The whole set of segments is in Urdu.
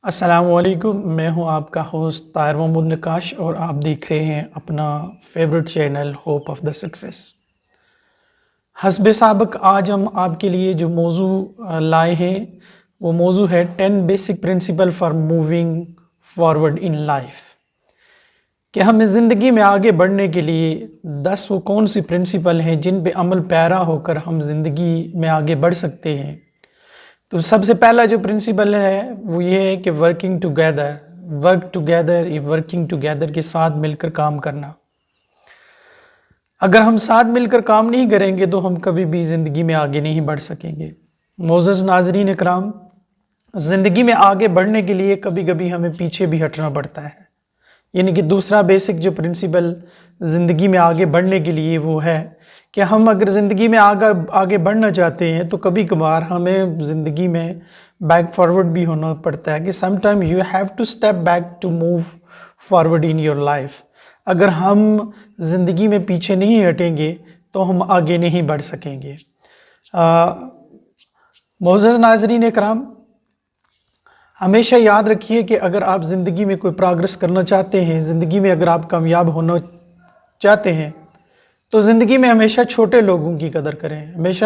السلام علیکم، میں ہوں آپ کا ہوسٹ طاہر محمود نقاش اور آپ دیکھ رہے ہیں اپنا favourite channel hope of the success. حسب سابق آج ہم آپ کے لیے جو موضوع لائے ہیں وہ موضوع ہے 10 basic principle for moving forward in life, کہ ہمیں زندگی میں آگے بڑھنے کے لیے 10 وہ کون سی پرنسپل ہیں جن پہ عمل پیرا ہو کر ہم زندگی میں آگے بڑھ سکتے ہیں۔ تو سب سے پہلا جو پرنسپل ہے وہ یہ ہے کہ ورکنگ ٹوگیدر کے ساتھ مل کر کام کرنا۔ اگر ہم ساتھ مل کر کام نہیں کریں گے تو ہم کبھی بھی زندگی میں آگے نہیں بڑھ سکیں گے۔ معزز ناظرین اکرام، زندگی میں آگے بڑھنے کے لیے کبھی کبھی ہمیں پیچھے بھی ہٹنا پڑتا ہے، یعنی کہ دوسرا بیسک جو پرنسپل زندگی میں آگے بڑھنے کے لیے وہ ہے کہ ہم اگر زندگی میں آگے بڑھنا چاہتے ہیں تو کبھی کبھار ہمیں زندگی میں بیک فارورڈ بھی ہونا پڑتا ہے، کہ some time you have to step back to move forward in your life. اگر ہم زندگی میں پیچھے نہیں ہٹیں گے تو ہم آگے نہیں بڑھ سکیں گے۔ معزز ناظرین اکرام، ہمیشہ یاد رکھیے کہ اگر آپ زندگی میں کوئی پروگرس کرنا چاہتے ہیں، زندگی میں اگر آپ کامیاب ہونا چاہتے ہیں تو زندگی میں ہمیشہ چھوٹے لوگوں کی قدر کریں، ہمیشہ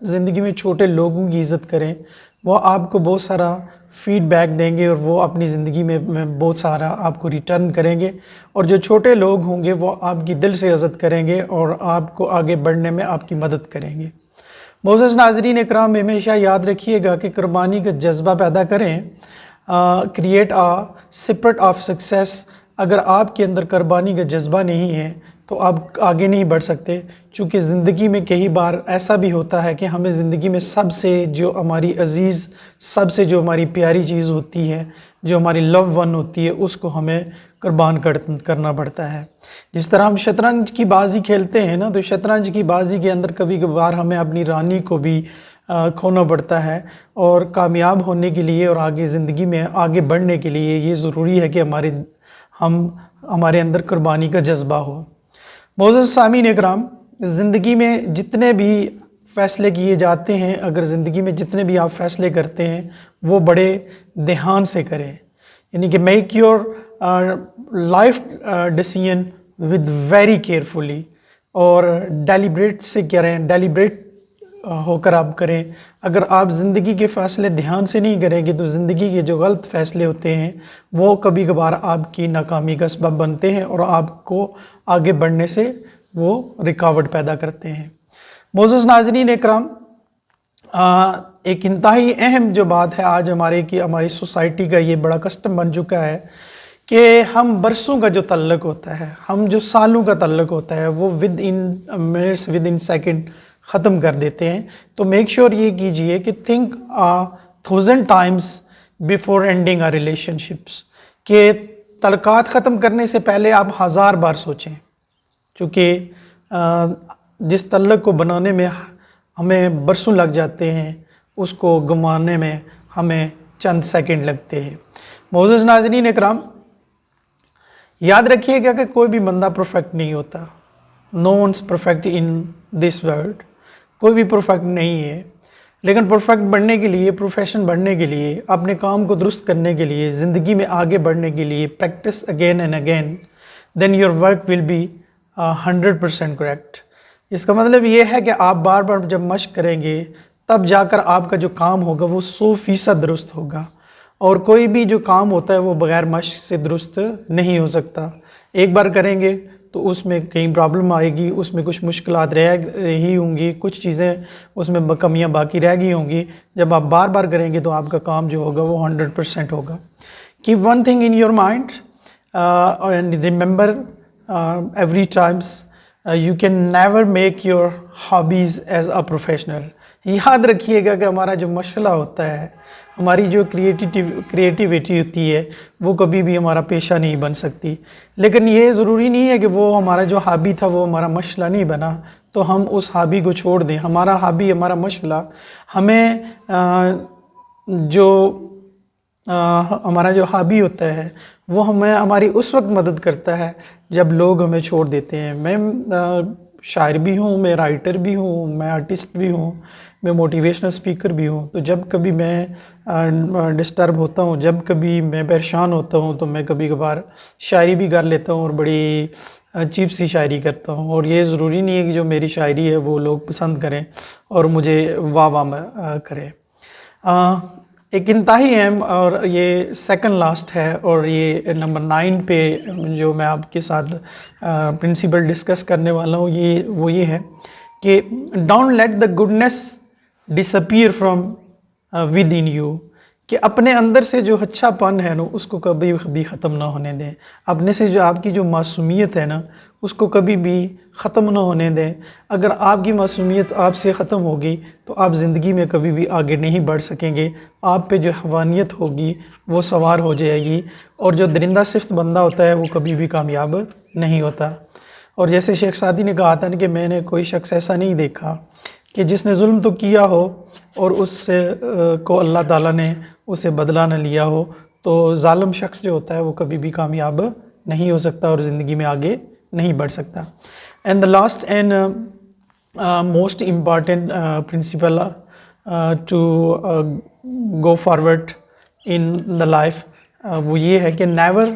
زندگی میں چھوٹے لوگوں کی عزت کریں۔ وہ آپ کو بہت سارا فیڈ بیک دیں گے اور وہ اپنی زندگی میں بہت سارا آپ کو ریٹرن کریں گے، اور جو چھوٹے لوگ ہوں گے وہ آپ کی دل سے عزت کریں گے اور آپ کو آگے بڑھنے میں آپ کی مدد کریں گے۔ معزز ناظرین اکرام، ہمیشہ یاد رکھیے گا کہ قربانی کا جذبہ پیدا کریں، کریٹ اسپرٹ آف سکسیس۔ اگر آپ کے اندر قربانی کا جذبہ نہیں ہے تو آپ آگے نہیں بڑھ سکتے، چونکہ زندگی میں کئی بار ایسا بھی ہوتا ہے کہ ہمیں زندگی میں سب سے جو ہماری عزیز، سب سے جو ہماری پیاری چیز ہوتی ہے، جو ہماری لو ون ہوتی ہے، اس کو ہمیں قربان کرنا پڑتا ہے۔ جس طرح ہم شطرنج کی بازی کھیلتے ہیں نا، تو شطرنج کی بازی کے اندر کبھی کبھار ہمیں اپنی رانی کو بھی کھونا پڑتا ہے، اور کامیاب ہونے کے لیے اور آگے زندگی میں آگے بڑھنے کے لیے یہ ضروری ہے کہ ہمارے اندر قربانی کا جذبہ ہو۔ معزز سامعین اکرام، زندگی میں جتنے بھی فیصلے کیے جاتے ہیں، اگر زندگی میں جتنے بھی آپ فیصلے کرتے ہیں وہ بڑے دھیان سے کریں، یعنی کہ make your life decision with very carefully, اور ڈیلیبریٹ سے کریں، ڈیلیبریٹ ہو کر آپ کریں۔ اگر آپ زندگی کے فیصلے دھیان سے نہیں کریں گے تو زندگی کے جو غلط فیصلے ہوتے ہیں وہ کبھی کبھار آپ کی ناکامی کا سبب بنتے ہیں اور آپ کو آگے بڑھنے سے وہ رکاوٹ پیدا کرتے ہیں۔ معزز ناظرین اکرام، ایک انتہائی اہم جو بات ہے آج ہماری سوسائٹی کا یہ بڑا کسٹم بن چکا ہے کہ ہم برسوں کا جو تعلق ہوتا ہے، ہم جو سالوں کا تعلق ہوتا ہے وہ with in minutes, with in second ختم کر دیتے ہیں۔ تو میک شیور یہ کیجئے کہ تھنک 1000 ٹائمز بیفور اینڈنگ آ ریلیشن شپس، کہ تعلقات ختم کرنے سے پہلے آپ 1000 بار سوچیں، چونکہ جس تعلق کو بنانے میں ہمیں برسوں لگ جاتے ہیں اس کو گنوانے میں ہمیں چند سیکنڈ لگتے ہیں۔ معزز ناظرین اکرام، یاد رکھیے گا کہ کوئی بھی بندہ پرفیکٹ نہیں ہوتا۔ No one's perfect in this world, کوئی بھی پرفیکٹ نہیں ہے، لیکن پرفیکٹ بننے کے لیے، پروفیشن بننے کے لیے، اپنے کام کو درست کرنے کے لیے، زندگی میں آگے بڑھنے کے لیے practice again and again, then your work will be 100% correct. اس کا مطلب یہ ہے کہ آپ بار بار جب مشق کریں گے تب جا کر آپ کا جو کام ہوگا وہ 100% درست ہوگا، اور کوئی بھی جو کام ہوتا ہے وہ بغیر مشق سے درست نہیں ہو سکتا۔ ایک بار کریں گے تو اس میں کہیں پرابلم آئے گی، اس میں کچھ مشکلات رہی ہوں گی، کچھ چیزیں اس میں کمیاں باقی رہ گئی ہوں گی۔ جب آپ بار بار کریں گے تو آپ کا کام جو ہوگا وہ 100% ہوگا۔ Cap one thing in your mind and remember every Times you can never make your hobbies as a professional. یاد رکھیے گا کہ ہمارا جو مشغلہ ہوتا ہے، ہماری جو کریٹیویٹی ہوتی ہے وہ کبھی بھی ہمارا پیشہ نہیں بن سکتی، لیکن یہ ضروری نہیں ہے کہ وہ ہمارا جو ہابی تھا وہ ہمارا مشغلہ نہیں بنا تو ہم اس ہابی کو چھوڑ دیں۔ ہمارا ہابی، ہمارا مشغلہ ہمیں ہمارا جو ہابی ہوتا ہے وہ ہمیں ہماری اس وقت مدد کرتا ہے جب لوگ ہمیں چھوڑ دیتے ہیں۔ میں شاعر بھی ہوں، میں رائٹر بھی ہوں، میں آرٹسٹ بھی ہوں، میں موٹیویشنل اسپیکر بھی ہوں. تو جب کبھی میں ڈسٹرب ہوتا ہوں، جب کبھی میں پریشان ہوتا ہوں، تو میں کبھی کبھار شاعری بھی کر لیتا ہوں، اور بڑی عجیب سی شاعری کرتا ہوں. اور یہ ضروری نہیں ہے کہ جو میری شاعری ہے وہ لوگ پسند کریں اور مجھے واہ واہ کریں. ایک انتہائی اہم اور یہ سیکنڈ لاسٹ ہے، اور یہ نمبر 9 پہ جو میں آپ کے ساتھ پرنسپل ڈسکس کرنے والا ہوں، یہ ہے کہ don't let the goodness disappear from within you, کہ اپنے اندر سے جو اچھا پن ہے نا اس کو کبھی بھی ختم نہ ہونے دیں. اپنے سے جو آپ کی جو معصومیت ہے نا اس کو کبھی بھی ختم نہ ہونے دیں. اگر آپ کی معصومیت آپ سے ختم ہوگی تو آپ زندگی میں کبھی بھی آگے نہیں بڑھ سکیں گے. آپ پہ جو حیوانیت ہوگی وہ سوار ہو جائے گی، اور جو درندہ صفت بندہ ہوتا ہے وہ کبھی بھی کامیاب نہیں ہوتا. اور جیسے شیخ سعدی نے کہا تھا کہ میں نے کوئی شخص ایسا نہیں دیکھا کہ جس نے ظلم تو کیا ہو اور اس سے کو اللہ تعالیٰ نے اسے بدلہ نہ لیا ہو. تو ظالم شخص جو ہوتا ہے وہ کبھی بھی کامیاب نہیں ہو سکتا اور زندگی میں آگے نہیں بڑھ سکتا. And the last and most important principle to go forward in the life, وہ یہ ہے کہ never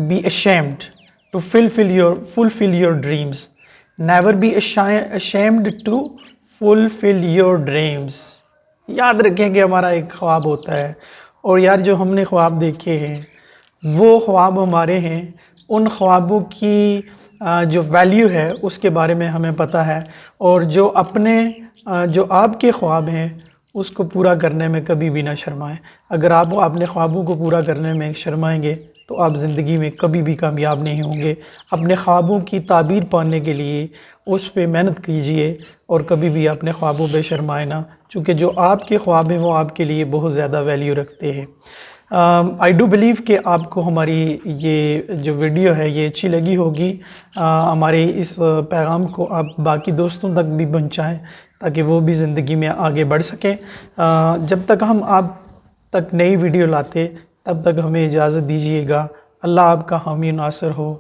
be ashamed to fulfill your dreams. Never be ashamed to fulfill your dreams. یاد رکھیں کہ ہمارا ایک خواب ہوتا ہے، اور یار جو ہم نے خواب دیکھے ہیں وہ خواب ہمارے ہیں. ان خوابوں کی جو ویلیو ہے اس کے بارے میں ہمیں پتہ ہے، اور جو آپ کے خواب ہیں اس کو پورا کرنے میں کبھی بھی نہ شرمائیں. اگر آپ اپنے خوابوں کو پورا کرنے میں شرمائیں گے تو آپ زندگی میں کبھی بھی کامیاب نہیں ہوں گے. اپنے خوابوں کی تعبیر پانے کے لیے اس پہ محنت کیجئے، اور کبھی بھی اپنے خوابوں پہ شرمائیں نہ، چونکہ جو آپ کے خواب ہیں وہ آپ کے لیے بہت زیادہ ویلیو رکھتے ہیں. آئی ڈو بلیو کہ آپ کو ہماری یہ جو ویڈیو ہے یہ اچھی لگی ہوگی. ہمارے اس پیغام کو آپ باقی دوستوں تک بھی پہنچائیں تاکہ وہ بھی زندگی میں آگے بڑھ سکیں. جب تک ہم آپ تک نئی ویڈیو لاتے تب تک ہمیں اجازت دیجیے گا. اللہ آپ کا حامی و ناصر ہو.